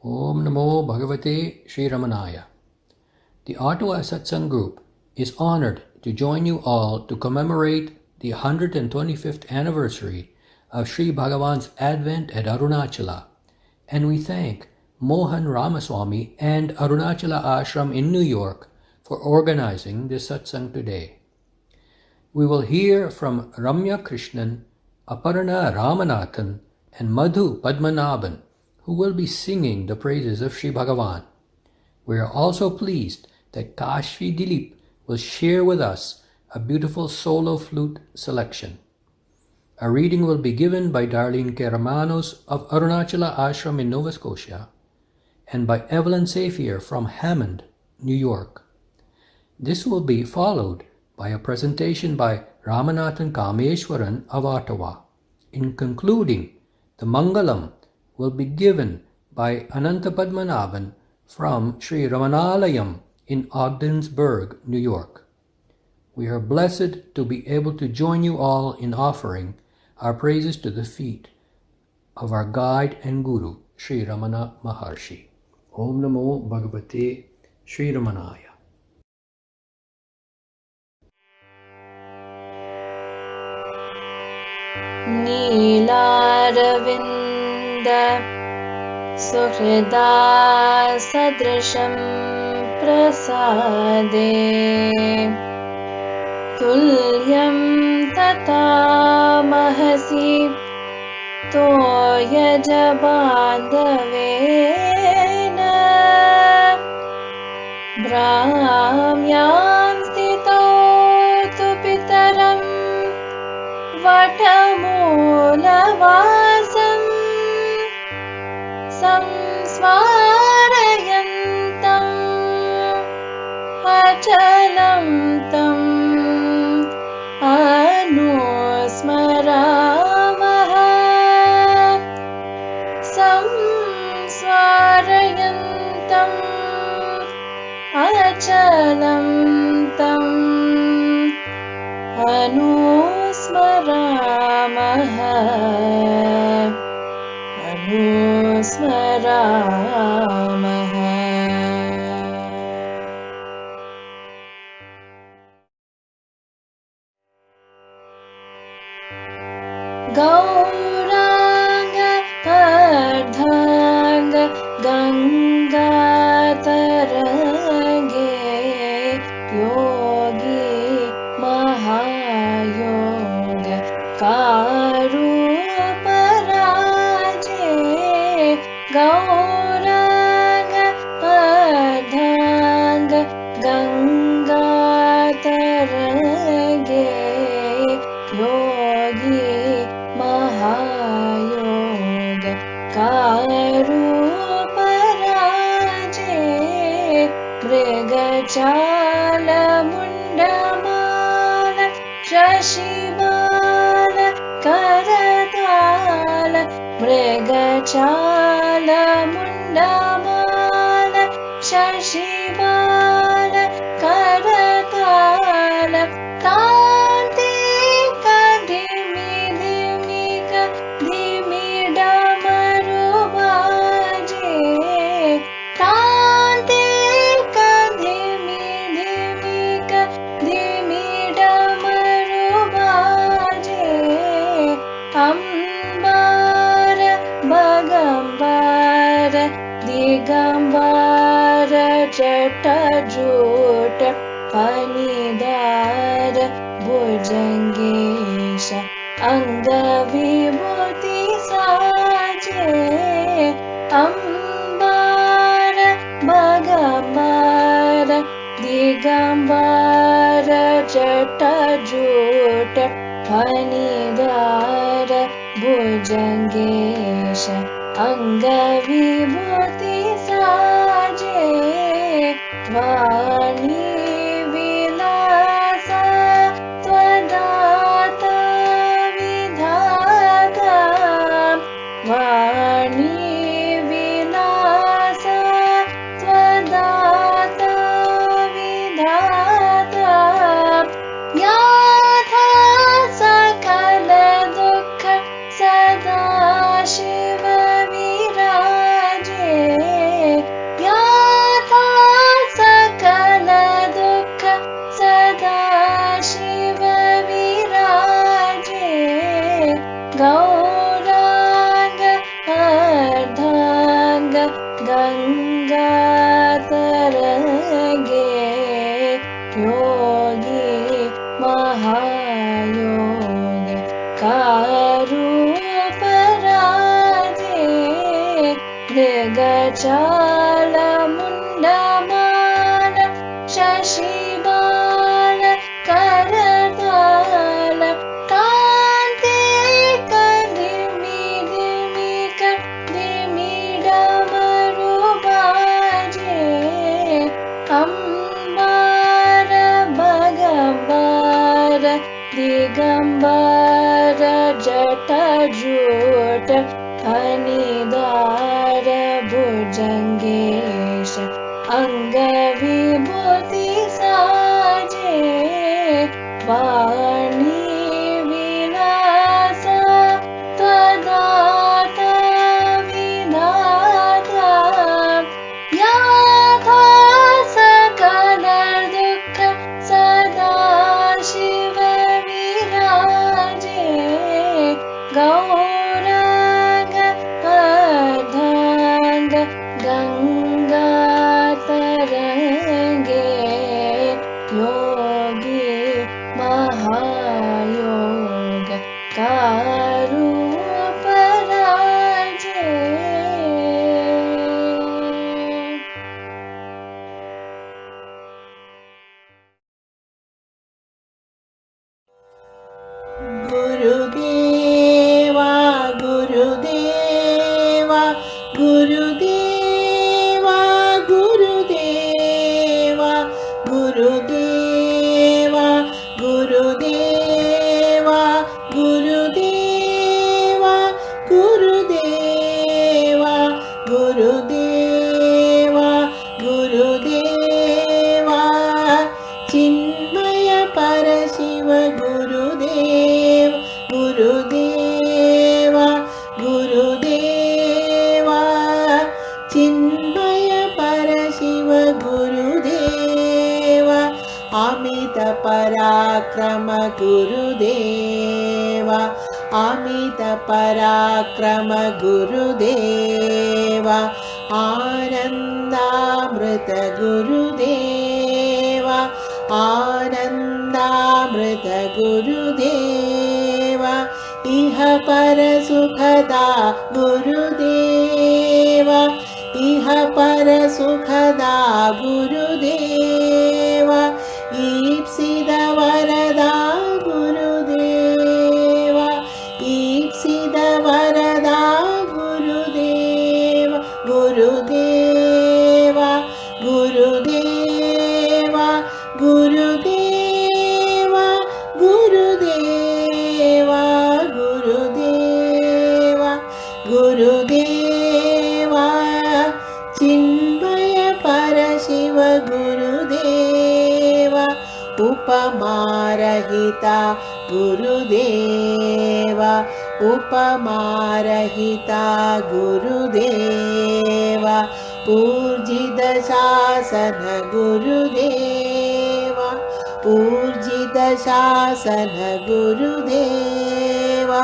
Om Namo Bhagavate Sri Ramanaya. The Ottawa Satsang Group is honored to join you all to commemorate the 125th anniversary of Sri Bhagavan's advent at Arunachala, and we thank Mohan Ramaswamy and Arunachala Ashram in New York for organizing this satsang today. We will hear from Ramya Krishnan, Aparna Ramanathan, and Madhu Padmanabhan, who will be singing the praises of Sri Bhagavan. We are also pleased that Kashvi Dilip will share with us a beautiful solo flute selection. A reading will be given by Darlene Keramanos of Arunachala Ashram in Nova Scotia and by Evelyn Safier from Hammond, New York. This will be followed by a presentation by Ramanathan Kameshwaran of Ottawa. In concluding, the Mangalam will be given by Ananta Padmanabhan from Sri Ramanalayam in Ogdensburg, New York. We are blessed to be able to join you all in offering our praises to the feet of our guide and guru, Sri Ramana Maharshi. Om Namo Bhagavate Sri Ramanaya. नीलारविन्द सुहृदा सदृशं प्रसादे तुल्यं तथा महसि तोयजबान्धवेन भ्राम्यां स्थितो तु पितरं वटमूलवासं संस्मारयन्तम् अचलं तम् अनुस्मरामः संस्मारयन्तम् अचलं तम् अनुस्मरामः अनुस्मरामः। गौरांग अर्धांग गंगातरंगे योगी महायोग कारूपराजे गौरांग अर्धांग गंगातरंगे योगी महायोग कारूपराजे मृगचाल मुंडमाल शशिबाल करताल मृगचाल मुंडमाल शशिबाल करताल कांति कधिमि धिमिक धिमि डमरुबाजे कांति कधिमि धिमिक धिमि डमरुबाजे अंबार बगंबार दिगंबार जटजूट फणिदार भुजंगेश अंगविभूति साजे अंबार बगंबार दिगंबार जटजूट फणिदार भुजंगेश अंगविभूति साजे वाणी विलास त्वदात विधाता वाणी विलास त्वदात विधाता याथा सकल दुःख सदा शिव विराजे गंगातरंगे योगी महायोग कारूपराजे मृगचाल मुंडमाल शशिबाल करताल कांति कदिमिदिमिक दिमिडमरुबाजे अंबार भगवार दिगंबर जटाजूट फणिदार भुजंगेश अंगविभूति साजे वाणी विलास त्वदाता विधाता याथा सकल दुःख सदा शिव विराजे गौरांग अर्धांग गंगातरंगे योगी महायोग कारूपराजे। गुरुदेवा गुरुदेवा गुरुदेवा गुरुदेवा गुरुदेवा गुरुदेवा गुरुदेवा गुरुदेवा गुरुदेवा गुरुदेवा चिन्मय परशिव गुरुदेव गुरुदेवा गुरुदेवा चिन्मय परशिव गुरुदेवा अमित पराक्रम गुरुदेवा अमित पराक्रम गुरुदेवा आनन्दामृत गुरुदेवा आनन्दामृत गुरुदेवा इह पर सुखदा गुरुदेवा इह पर सुखदा गुरुदेवा ईप्सिद वरदा गुरुदेवा ईप्सिद वरदा गुरुदेवा गुरुदेवा गुरुदेवा गुरुदेवा गुरुदेवा गुरुदेवा गुरुदेवा चिन्मय परशिव गुरुदेवा उपमारहिता गुरुदेवा उपमारहिता गुरुदेवा ऊर्जित शासन गुरुदेवा ऊर्जित शासन गुरुदेवा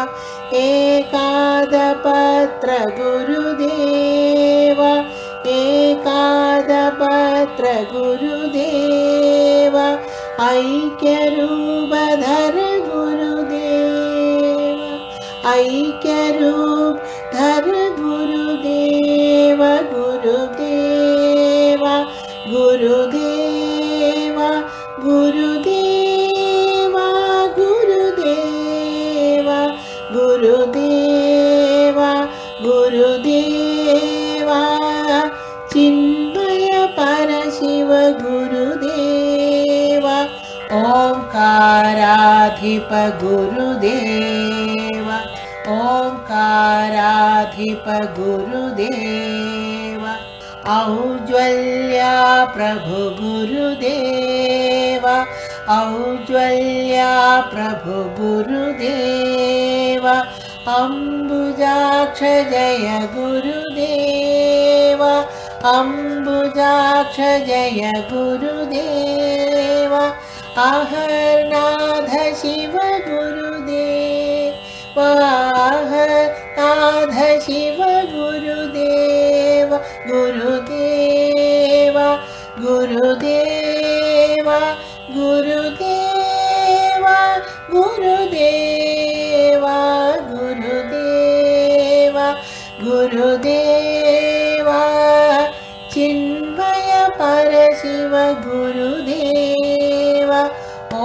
एकादपत्र गुरुदेवा एकादपत्र गुरुदेवा ऐक्यरूपधर गुरुदेवा ऐक्यरूपधर गुरुदेवा गुरुदेवा गुरुदेवा गुरुदेवा गुरुदेवा गुरुदेवा गुरुदेवा चिन्मय परशिव गुरुदेवा ओंकाराधिप गुरुदेवा ओंकाराधिप गुरुदेवा औज्ज्वल्या प्रभु गुरुदेवा औज्ज्वल्या प्रभु गुरुदेवा अम्बुजाक्ष जय गुरुदेवा अम्बुजाक्ष जय गुरुदेवा आहरनाथ शिव गुरुदेवा आहरनाथ शिव गुरुदेवा गुरुदेवा गुरुदेवा गुरुदेवा गुरुदेवा गुरुदेवा गुरुदेवा चिन्मय परशिव गुरुदेवा ॐ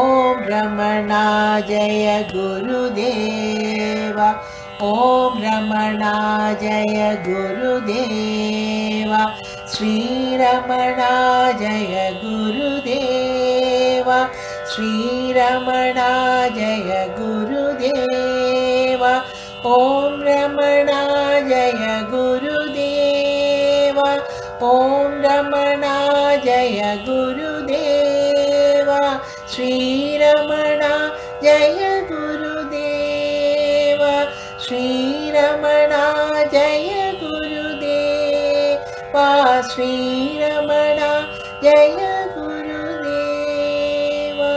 रमणा जय गुरुदेवा ॐ रमणा जय गुरुदेवा श्रीरमणा जय गुरुदेवा श्रीरमणा जय गुरुदेवा ॐ रमणा जय गुरुदेवा ॐ रमणा जय गुरुदेवा श्रीरमणा जय गुरुदेवा श्रीरमणा जय गुरुदेवा श्रीरमणा जय गुरुदेवा.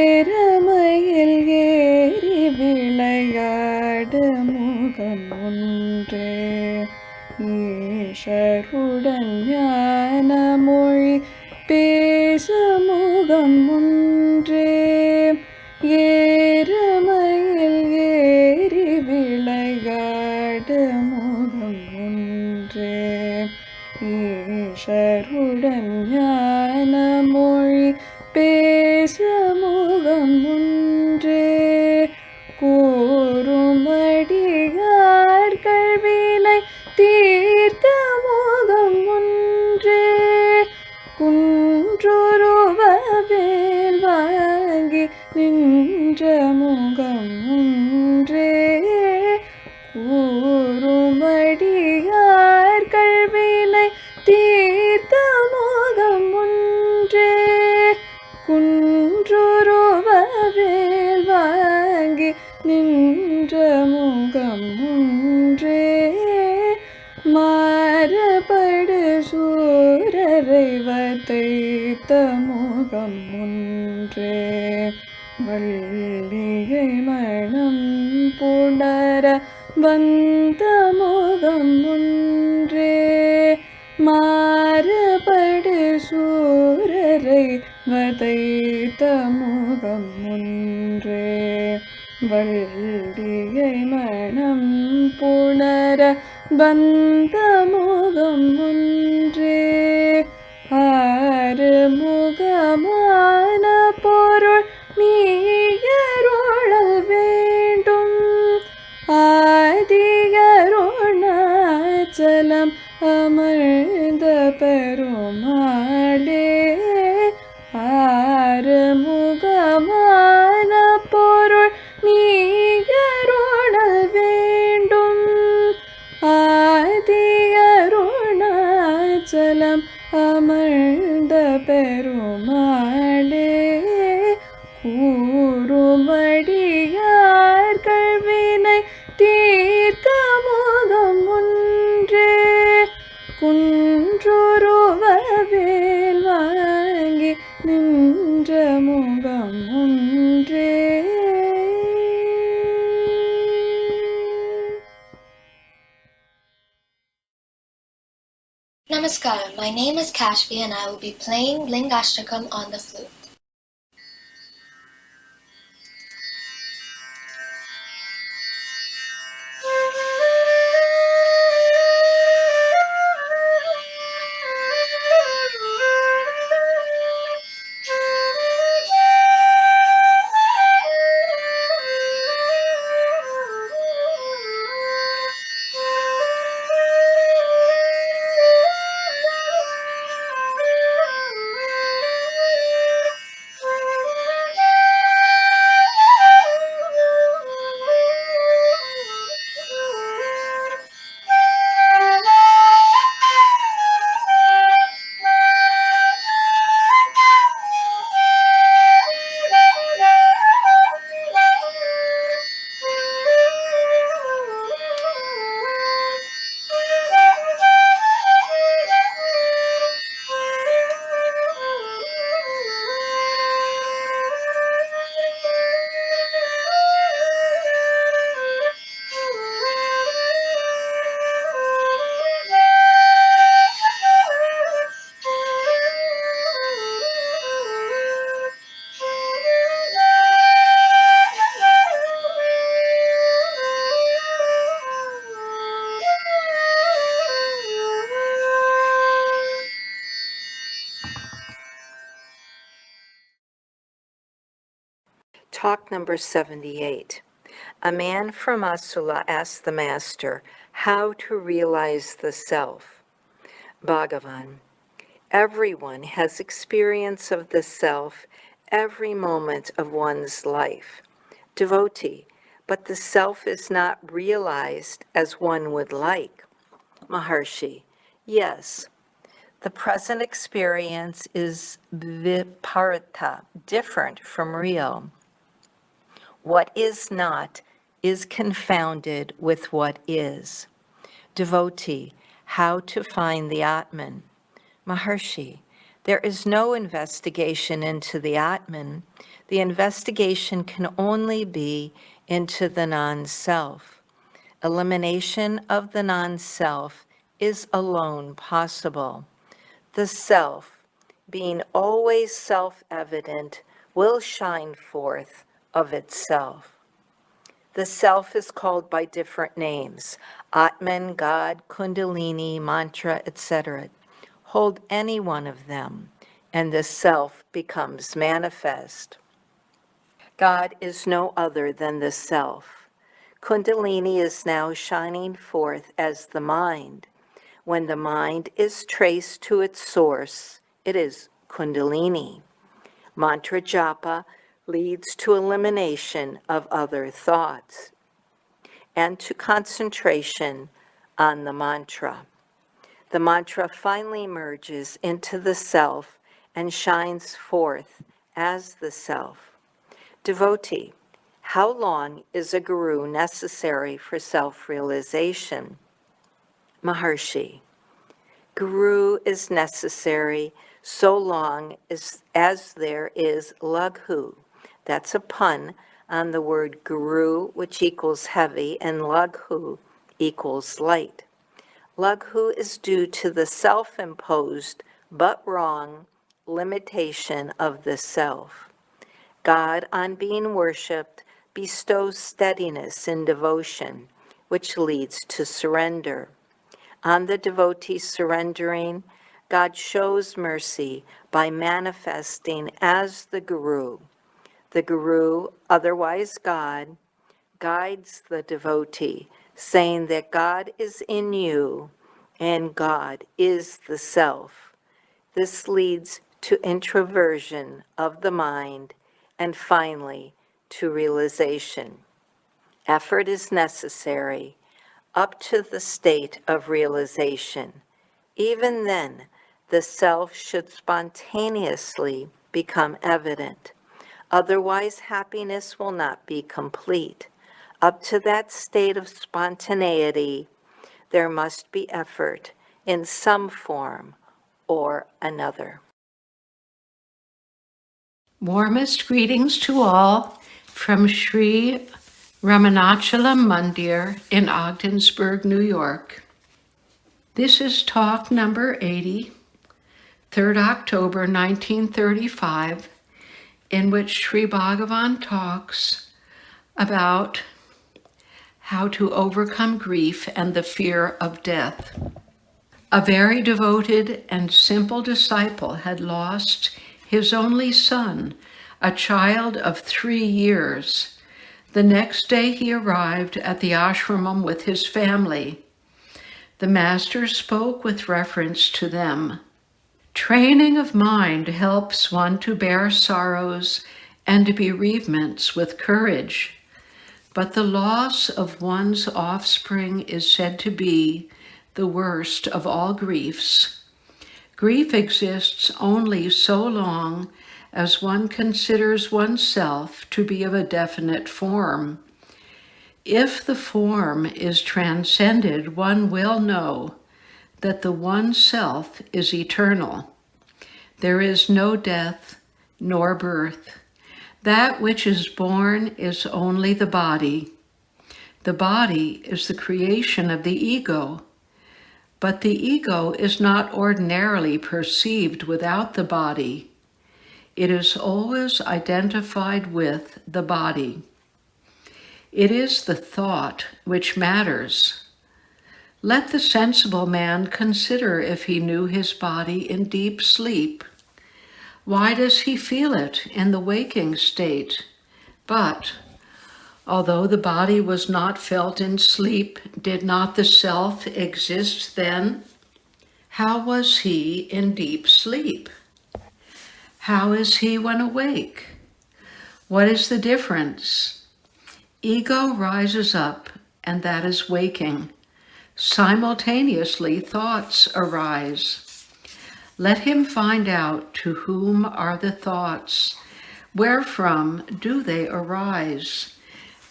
ஏறமையில் ஏறி விளையாட முகம் ஒன்றே ஈஷருடன் ஞான மொழி பேச முகம் ஒன்றே ஏறமையில் ஏறி விளையாட முகம் ஒன்றே ஈஷருடன் ஞான மொழி பேச முகம் ஒன்றே கூறுமடியார் கல்வினை தீர்த்த முகம் ஒன்றே குன்றுருவவேல் வாங்கி நின்ற முகம் ஒன்றே கூறுமடியார் கல்வினை தீர்த்த முகம் ஒன்றே குன்றுருவவேல் வாங்கி நின்ற முகம் ஒன்றே மாறுபடு சூரரை வதைத்த முகம் ஒன்றே வள்ளியை மனம் புணர வந்த முகம் ஒன்றே மாறுபடு சூரரை வதைத்த முகம் ஒன்றே வள்ளியை மனம் புணர வந்த முகம் ஒன்றே ஆறு முகமான பொருள் நீயருளல் வேண்டும் ஆதியருணாச்சலம் அமர்ந்த பெருமாளே ஆறு முகமான பொருள் நீயருளல் வேண்டும் ஆதியருணாச்சலம் அமர்ந்த பெருமாளே கூறுமடியார் கல்வினை தீர்த்த முகம் ஒன்றே குன்றுருவவேல் வாங்கி நின்ற முகம் ஒன்றே. Namaskar, my name is Kashvi and I will be playing Lingashtakam on the flute. Talk number 78. A man from Asula asked the master how to realize the self. Bhagavan. Everyone has experience of the self every moment of one's life. Devotee, but the self is not realized as one would like. Maharshi. Yes. The present experience is viparita, different from real. What is not is confounded with what is. Devotee, how to find the Atman? Maharshi, there is no investigation into the Atman. The investigation can only be into the non-self. Elimination of the non-self is alone possible. The self, being always self-evident, will shine forth of itself. The self is called by different names, Atman, God, Kundalini, mantra, etc. Hold any one of them, and the self becomes manifest. God is no other than the self. Kundalini is now shining forth as the mind. When the mind is traced to its source, it is Kundalini. Mantra japa leads to elimination of other thoughts and to concentration on the mantra. The mantra finally merges into the self and shines forth as the self. Devotee, how long is a guru necessary for self-realization? Maharshi, guru is necessary so long as there is laghu. That's a pun on the word guru, which equals heavy, and laghu equals light. Laghu is due to the self-imposed but wrong limitation of the self. God, on being worshipped, bestows steadiness in devotion, which leads to surrender. On the devotee surrendering, God shows mercy by manifesting as the Guru. The Guru, otherwise God, guides the devotee, saying that God is in you and God is the self. This leads to introversion of the mind and finally to realization. Effort is necessary up to the state of realization. Even then, the self should spontaneously become evident. Otherwise, happiness will not be complete. Up to that state of spontaneity, there must be effort in some form or another. Warmest greetings to all from Sri Ramanachalam Mandir in Ogdensburg, New York. This is talk number 80, 3rd October 1935, in which Sri Bhagavan talks about how to overcome grief and the fear of death. A very devoted and simple disciple had lost his only son, a child of 3 years. The next day he arrived at the ashramam with his family. The master spoke with reference to them. Training of mind helps one to bear sorrows and bereavements with courage, but the loss of one's offspring is said to be the worst of all griefs. Grief exists only so long as one considers oneself to be of a definite form. If the form is transcended, one will know that the one self is eternal. There is no death nor birth. That which is born is only the body. The body is the creation of the ego. But the ego is not ordinarily perceived without the body. It is always identified with the body. It is the thought which matters. Let the sensible man consider if he knew his body in deep sleep. Why does he feel it in the waking state? But although the body was not felt in sleep, did not the self exist then? How was he in deep sleep? How is he when awake? What is the difference? Ego rises up, and that is waking. Simultaneously, thoughts arise. Let him find out to whom are the thoughts, wherefrom do they arise.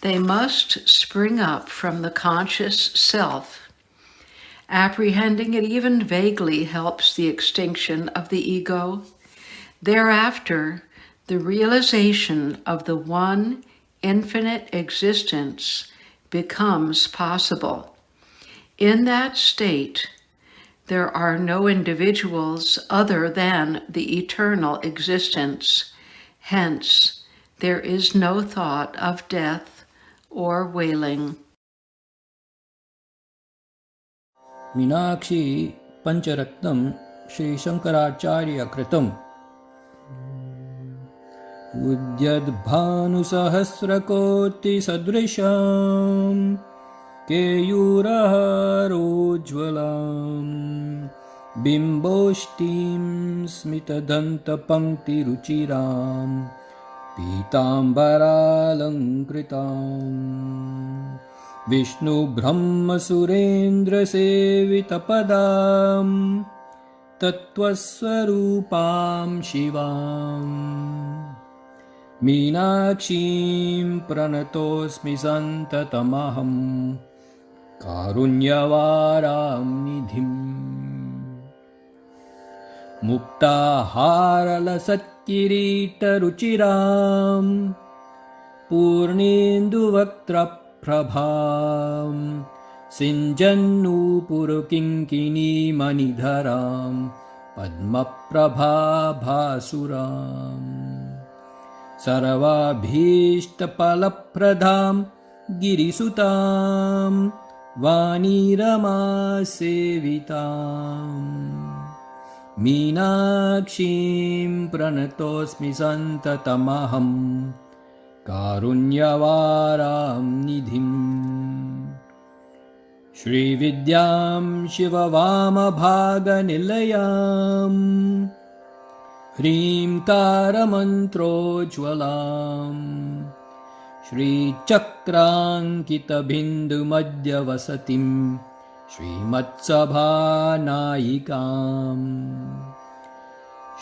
They must spring up from the conscious self. Apprehending it even vaguely helps the extinction of the ego. Thereafter, the realization of the one infinite existence becomes possible. In that state, there are no individuals other than the eternal existence. Hence, there is no thought of death or wailing. Meenakshi पंचरत्नं Shri Shankaracharya कृतम् उद्यद्भानुसहस्रकोटिसदृशां केयूरहारोज्ज्वलां बिम्बोष्टीं स्मितदन्तपङ्क्तिरुचिरां पीताम्बरालङ्कृताम् विष्णुब्रह्मसुरेन्द्रसेवितपदां तत्त्वस्वरूपां शिवां मीनाक्षीं प्रणतोऽस्मि सन्ततमहं कारुण्यवारां निधिम् मुक्ताहारलसत्किरीटरुचिरां पूर्णेन्दुवक्त्रप्रभां सिञ्जन्नूपुरकिङ्किणीमणिधरां पद्मप्रभाभासुराम् सर्वाभीष्टफलप्रदां गिरिसुतां वाणीरमासेविताम् मीनाक्षीं प्रणतोऽस्मि सन्ततमहं कारुण्यवारां निधिम् श्रीविद्यां शिववामभागनिलयां ह्रीङ्कारमन्त्रोज्ज्वलां श्रीचक्राङ्कितबिन्दुमध्यवसतिं श्रीमत्सभानायिकाम्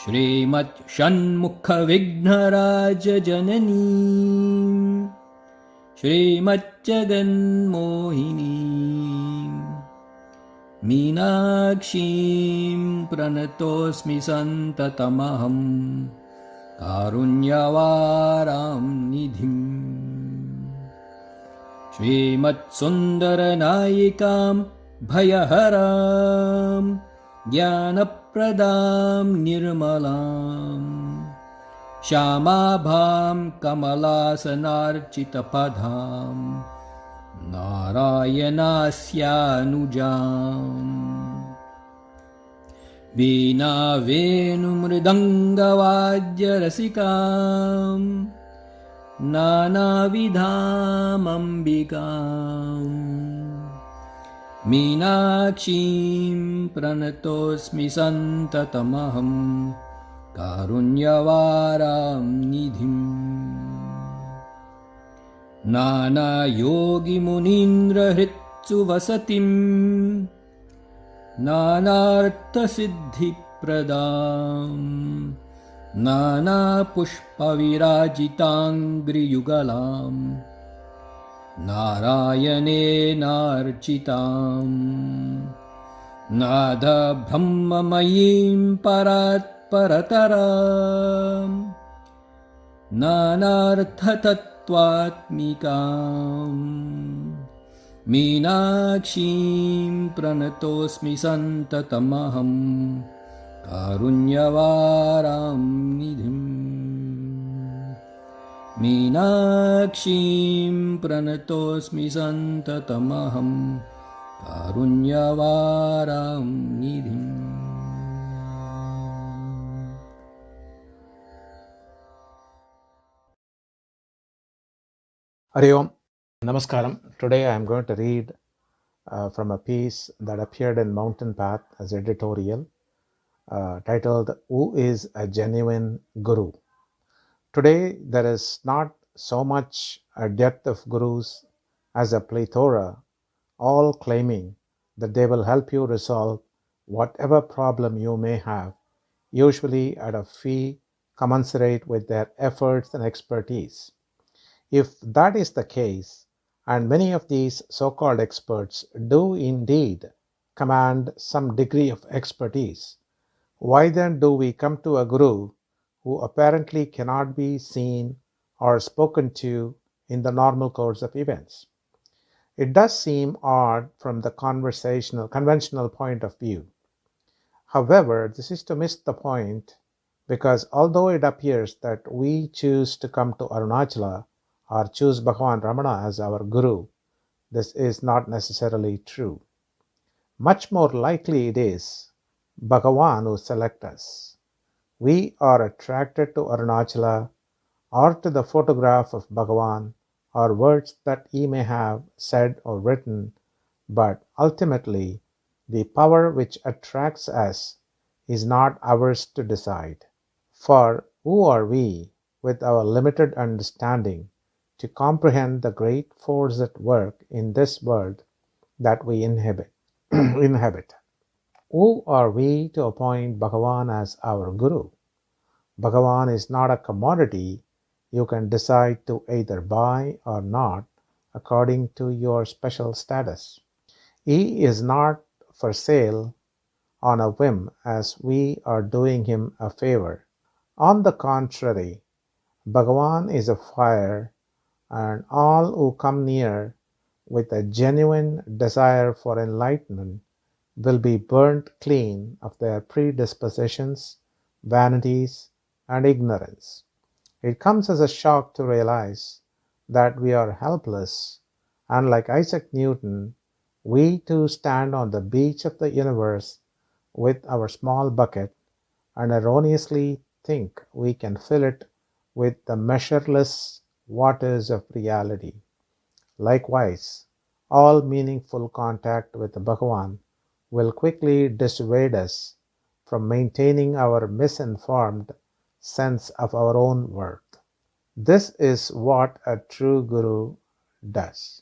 श्रीमत्षण्मुखविघ्नराजजननीं श्रीमज्जगन्मोहिनीं मीनाक्षीं प्रणतोऽस्मि सन्ततमहं कारुण्यवारां निधिम् श्रीमत्सुन्दरनायिकां भयहरां ज्ञानप्रदां निर्मलां श्यामाभां कमलासनार्चितपदां नारायणास्यानुजाम् वीणावेणुमृदङ्गवाद्यरसिकां नानाविधामम्बिकाम् मीनाक्षीं प्रणतोऽस्मि सन्ततमहं कारुण्यवारां निधिम् नानायोगिमुनीन्द्रहृत्सुवसतिं नानार्थसिद्धिप्रदां नानापुष्पविराजिताङ्घ्रियुगलां नारायणेनार्चिताम् नादब्रह्ममयीं परात्परतरां नानार्थतत्त्वात्मिकाम् मीनाक्षीं प्रणतोऽस्मि सन्ततमहं कारुण्यवारां निधिम् मीनाक्षीं प्रणतोऽस्मि सन्ततमहं कारुण्यवारां निधिम् Hari Om. Namaskaram. Today I am going to read from a piece that appeared in Mountain Path as editorial titled Who is a Genuine Guru? Today there is not so much a depth of gurus as a plethora, all claiming that they will help you resolve whatever problem you may have, usually at a fee commensurate with their efforts and expertise. If that is the case, and many of these so called experts do indeed command some degree of expertise, why then do we come to a guru who apparently cannot be seen or spoken to in the normal course of events? It does seem odd from the conventional point of view. However, this is to miss the point, because although it appears that we choose to come to Arunachala or choose Bhagavan Ramana as our guru, this is not necessarily true. Much more likely it is Bhagavan who selects us. We are attracted to Arunachala or to the photograph of Bhagavan or words that he may have said or written, but ultimately the power which attracts us is not ours to decide. For who are we, with our limited understanding, to comprehend the great force at work in this world that we inhabit? Who are we to appoint Bhagavan as our Guru? Bhagavan is not a commodity you can decide to either buy or not according to your special status. He is not for sale on a whim as we are doing him a favor. On the contrary, Bhagavan is a fire, and all who come near with a genuine desire for enlightenment will be burnt clean of their predispositions, vanities, and ignorance. It comes as a shock to realize that we are helpless, and like Isaac Newton, we too stand on the beach of the universe with our small bucket and erroneously think we can fill it with the measureless waters of reality. Likewise, all meaningful contact with Bhagavan will quickly dissuade us from maintaining our misinformed sense of our own worth. This is what a true guru does: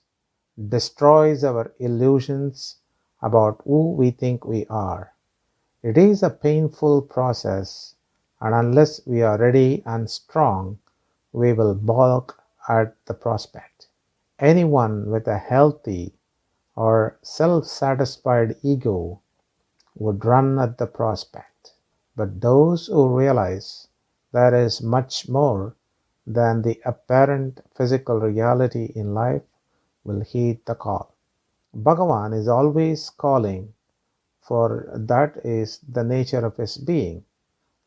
destroys our illusions about who we think we are. It is a painful process, and unless we are ready and strong, we will balk at the prospect. Anyone with a healthy or self-satisfied ego would run at the prospect. But those who realize there is much more than the apparent physical reality in life will heed the call. Bhagavan is always calling, for that is the nature of his being.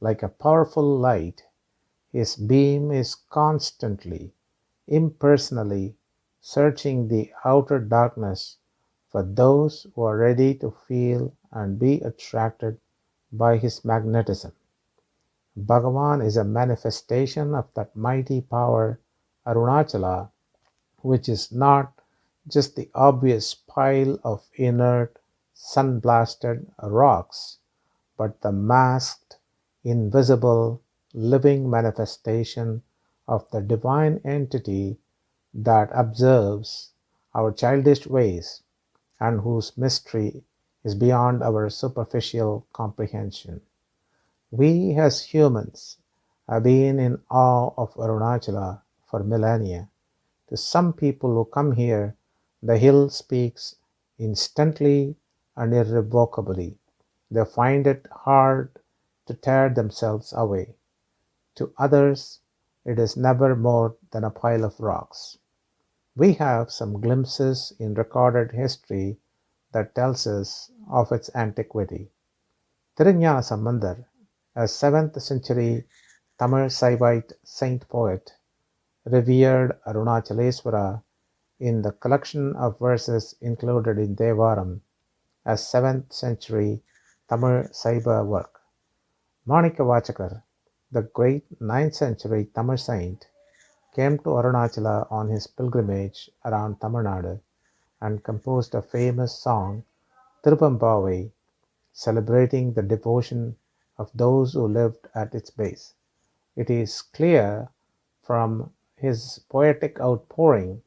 Like a powerful light, his beam is constantly, impersonally searching the outer darkness for those who are ready to feel and be attracted by his magnetism. Bhagavan is a manifestation of that mighty power, Arunachala, which is not just the obvious pile of inert, sun-blasted rocks, but the masked, invisible, living manifestation of the divine entity that observes our childish ways and whose mystery is beyond our superficial comprehension. We as humans have been in awe of Arunachala for millennia. To some people who come here, the hill speaks instantly and irrevocably. They find it hard to tear themselves away. To others, it is never more than a pile of rocks. We have some glimpses in recorded history that tells us of its antiquity. Thirugnana Sambandar, a 7th century Tamil Saivite saint poet, revered Arunachaleswara in the collection of verses included in Devaram, a 7th century Tamil Saiva work. Manikavachakar, the great 9th century Tamil saint, came to Arunachala on his pilgrimage around Tamil Nadu and composed a famous song, Tirupambavai, celebrating the devotion of those who lived at its base. It is clear from his poetic outpouring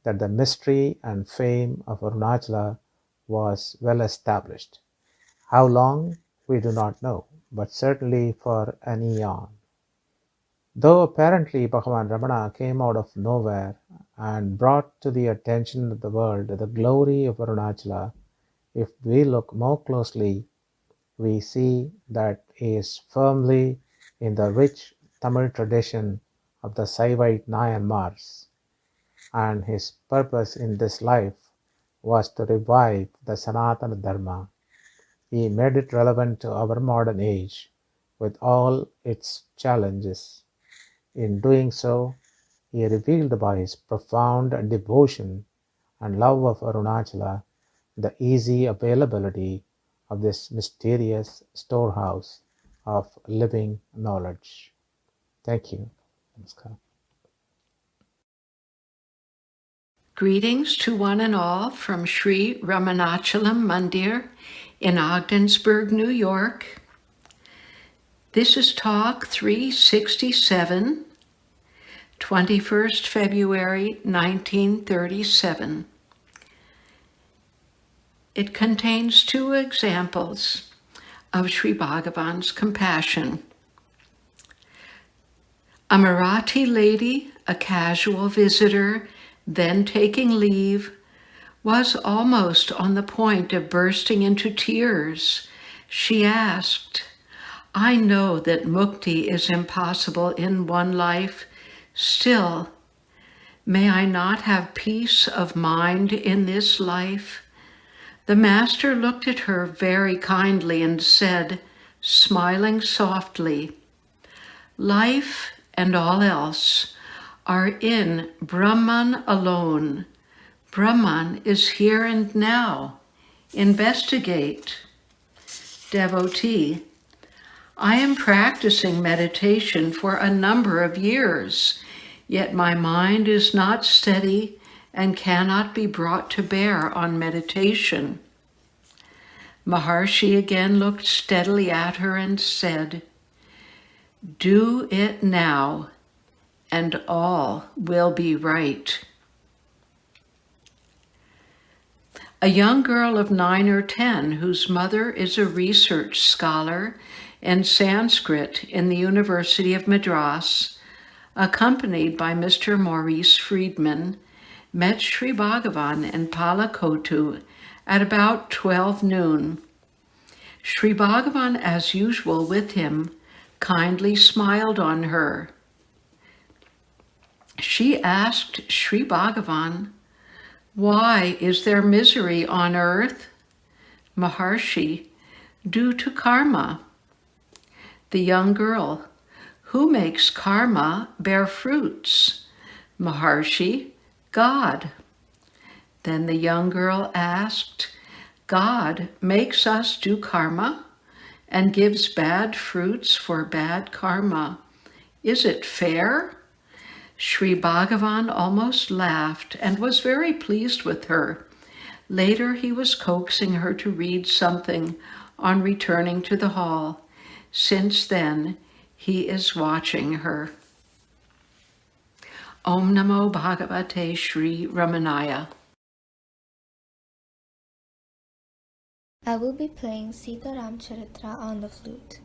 that the mystery and fame of Arunachala was well established. How long, we do not know, but certainly for an eon. Though apparently Bhagavan Ramana came out of nowhere and brought to the attention of the world the glory of Arunachala, if we look more closely, we see that he is firmly in the rich Tamil tradition of the Saivite Nayanmars, and his purpose in this life was to revive the Sanatana Dharma. He made it relevant to our modern age with all its challenges. In doing so, he revealed by his profound devotion and love of Arunachala the easy availability of this mysterious storehouse of living knowledge. Thank you. Namaskar. Greetings to one and all from Sri Ramanachalam Mandir in Ogdensburg, New York. This is Talk 367, 21st February 1937. It contains two examples of Sri Bhagavan's compassion. A Marathi lady, a casual visitor, then taking leave, was almost on the point of bursting into tears. She asked, "I know that mukti is impossible in one life. Still, may I not have peace of mind in this life?" The master looked at her very kindly and said, smiling softly, "Life and all else are in Brahman alone. Brahman is here and now. Investigate." Devotee: "I am practicing meditation for a number of years, yet my mind is not steady and cannot be brought to bear on meditation." Maharshi again looked steadily at her and said, "Do it now, and all will be right." A young girl of 9 or 10 whose mother is a research scholar in Sanskrit in the University of Madras, accompanied by Mr. Maurice Friedman, met Sri Bhagavan in Palakottu at about 12 noon. Sri Bhagavan, as usual with him, kindly smiled on her. She asked Sri Bhagavan, "Why is there misery on earth?" Maharshi: "Due to karma." The young girl: "Who makes karma bear fruits?" Maharshi: "God." Then the young girl asked, "God makes us do karma and gives bad fruits for bad karma. Is it fair?" Sri Bhagavan almost laughed and was very pleased with her. Later he was coaxing her to read something on returning to the hall. Since then, he is watching her. Om Namo Bhagavate Sri Ramanaya. I will be playing Sita Ramcharitra on the flute.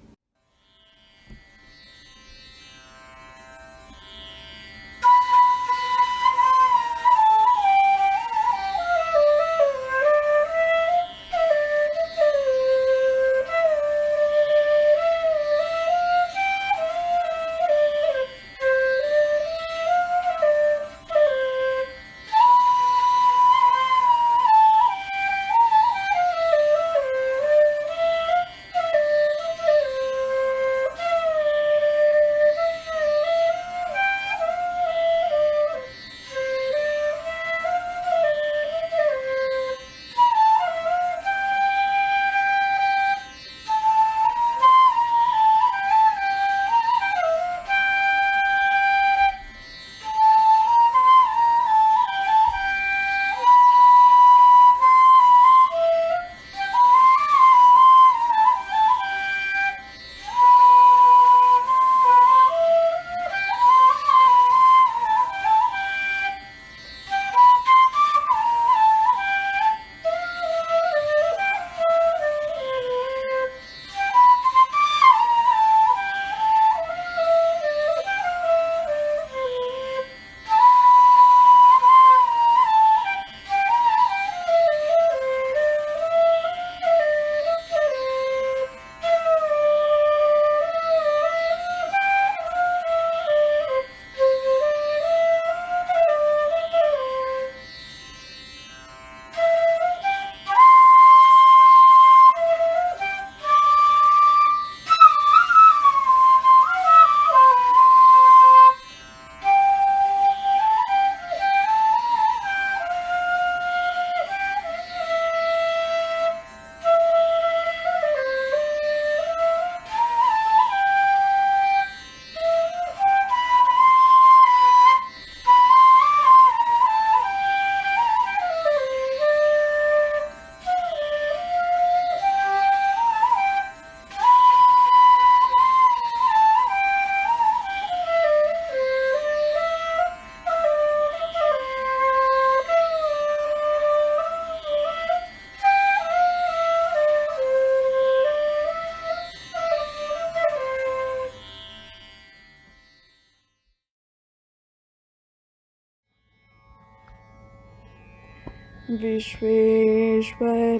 Vishweshwar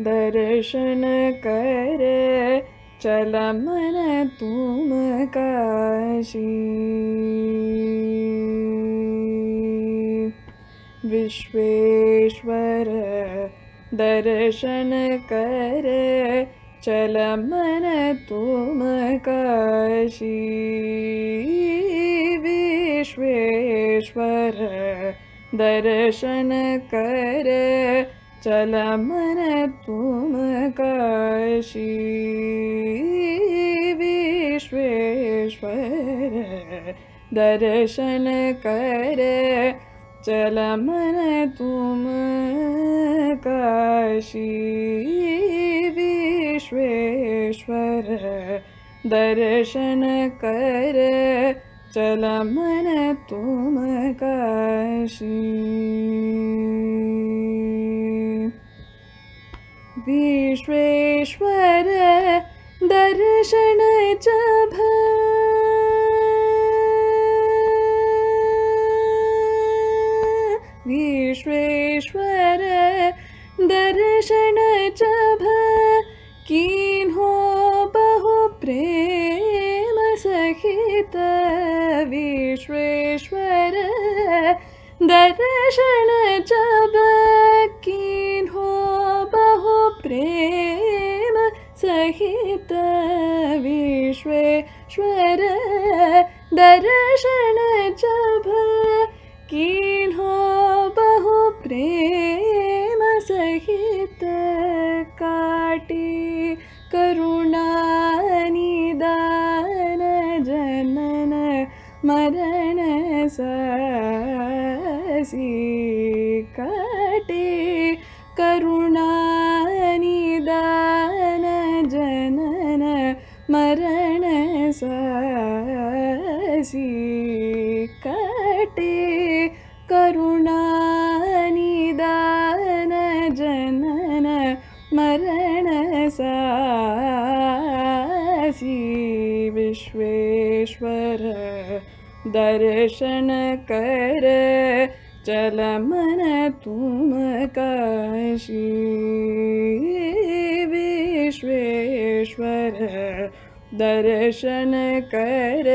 दर्शन कर चल मन तुम काशी। विश्वेश्वर दर्शन कर चल मन तुम काशी। विश्वेश्वर दर्शन कर चल मन तुम काशी। विश्वेश्वर दर्शन कर चल मन तुम काशी। विश्वेश्वर दर्शन कर चल मन तुम काशी। विश्वेश्वर दर्शन जब विश्वेश्वर दर्शन जब कीन्हो बहु प्रेम सहित। विश्वेश्वर दर्शन जब कीन्हो बहु प्रेम सहित। विश्वेश्वर दर्शन जब कीन्हो बहु प्रेम सहित। काटी करुणा निदान जनन मरण सासी। काटी करुणा निदान जनन मरण सासी। काटी करुणा निदान जनन मरण सासी। विश्वेश्वर दर्शन कर चल मन तुम काशी। विश्वेश्वर दर्शन कर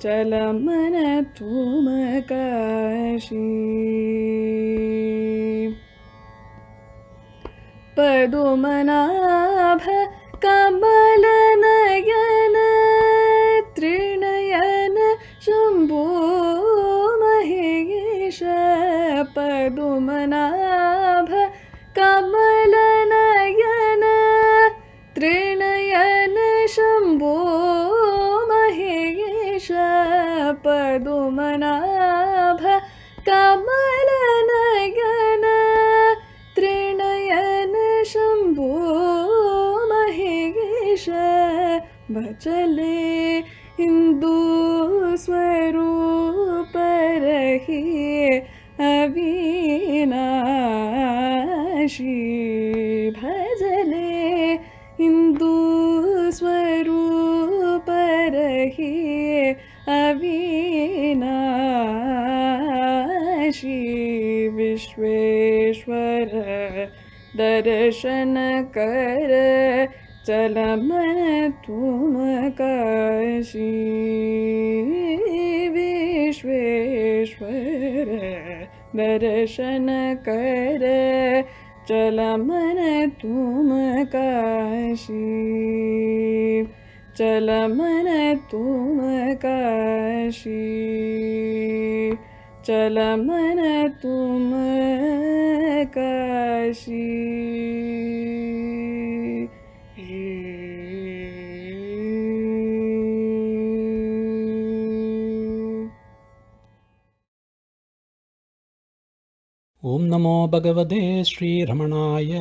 चल मन तुम काशी। पदुमनाभ कमल नयन त्रिनयन शंभो महेश। पदुमनाभ कमल नयन त्रिनयन शंभो महेश। पदुमनाभ कमल नयन त्रिनयन शंभो महेश। भजले इंदु स्वरूप रही अविनाशी। भजले इंदु स्वरूप रही अविनाशी। विश्वेश्वर दर्शन कर चल मन तुम काशी। विश्वेश्वर दर्शन कर चल मन तुम काशी। चल मन तुम काशी। चल मन तुम काशी। ओम नमो भगवते Shri रमणाय.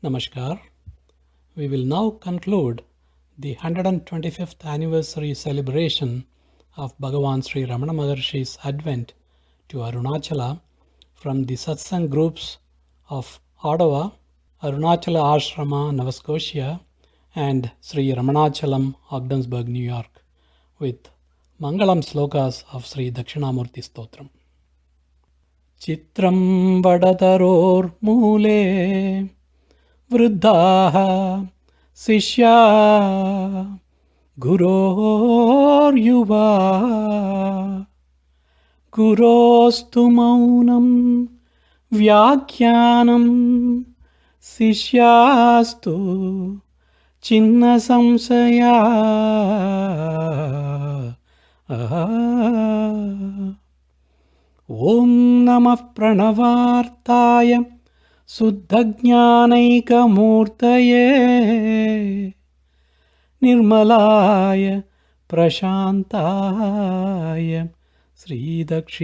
Namaskar. We will now conclude the 125th anniversary celebration of Bhagavan Sri Ramana Maharshi's advent to Arunachala from the satsang groups of Ottawa, Arunachala Ashrama, Nova Scotia, and Sri Ramanachalam, Ogdensburg, New York, with Mangalam slokas of Sri Dakshinamurti Stotram. चित्रं वडतरोर्मूले वृद्धाः शिष्या गुरोर्युवा गुरोस्तु मौनं व्याख्यानं शिष्यास्तु छिन्नसंशया ॐ नमः प्रणवार्ताय शुद्धज्ञानैकमूर्तये निर्मलाय प्रशान्ताय श्रीदक्षिणामूर्तये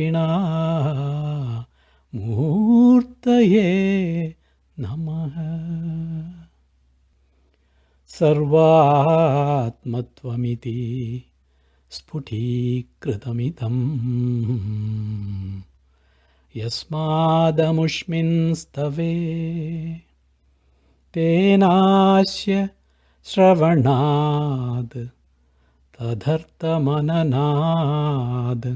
नमः। सर्वात्मत्वमिति स्फुटीकृतमिदं यस्मादमुष्मिन् स्तवे तेनास्य श्रवणाद् तदर्थमननाद्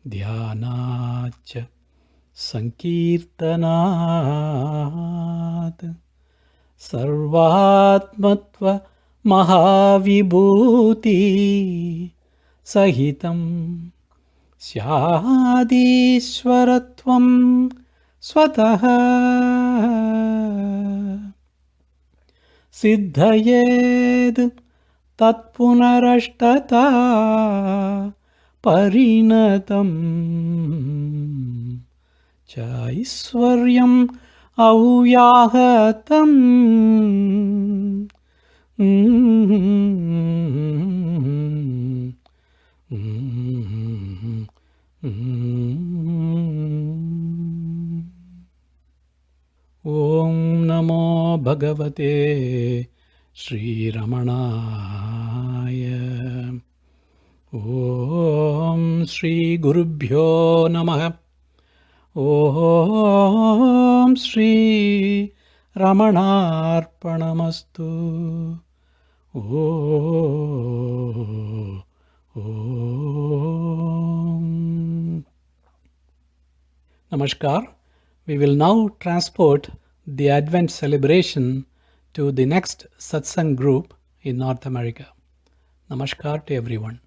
ध्यानाच्च संकीर्तनात् सर्वात्मत्व महाविभूति सहितं स्यादीश्वरत्वं स्वतः सिद्धयेद् तत्पुनरष्टता परिणतं चैश्वर्यम् अव्याहतम् ॐ नमो भगवते श्रीरमणाय। ॐ श्रीगुरुभ्यो नमः। ॐ Shri रमणार्पणमस्तु। Namaskar. We will now transport the Advent celebration to the next satsang group in North America. Namaskar to everyone.